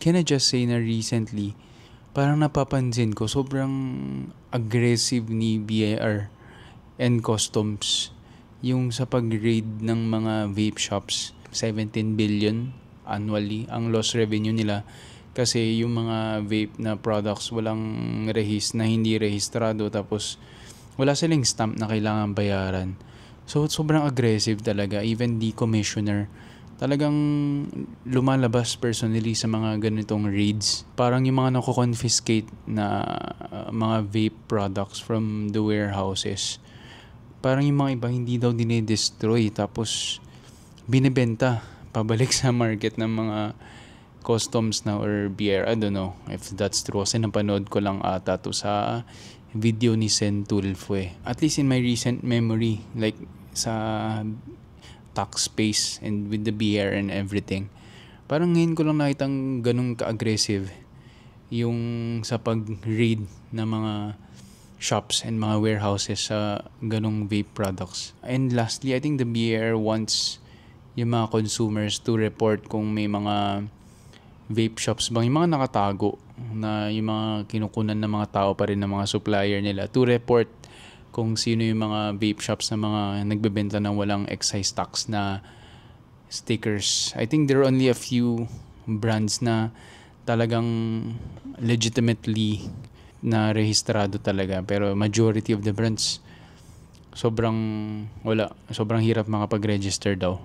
can I just say na recently, parang napapansin ko, sobrang aggressive ni BIR and Customs yung sa pag-raid ng mga vape shops. 17 billion annually ang loss revenue nila kasi yung mga vape na products walang na hindi rehistrado, tapos wala silang stamp na kailangan bayaran. So sobrang aggressive talaga, even the commissioner talagang lumalabas personally sa mga ganitong raids. Parang yung mga nako-confiscate na mga vape products from the warehouses, parang yung mga iba hindi daw dinidestroy, tapos binibenta pabalik sa market ng mga customs na or BR. I don't know if that's true kasi napanood ko lang ata to sa video ni Sen Tulfo eh. At least in my recent memory, like sa tax space and with the BR and everything, parang ngayon ko lang nakitang ganun ka-aggressive yung sa pag-raid ng mga shops and mga warehouses sa ganung vape products. And lastly, I think the BR wants yung mga consumers to report kung may mga vape shops bang yung mga nakatago na yung mga kinukunan ng mga tao pa rin ng mga supplier nila, to report kung sino yung mga vape shops na mga nagbebenta ng walang excise tax na stickers. I think there are only a few brands na talagang legitimately na rehistrado talaga, pero majority of the brands sobrang hirap makapag-register daw.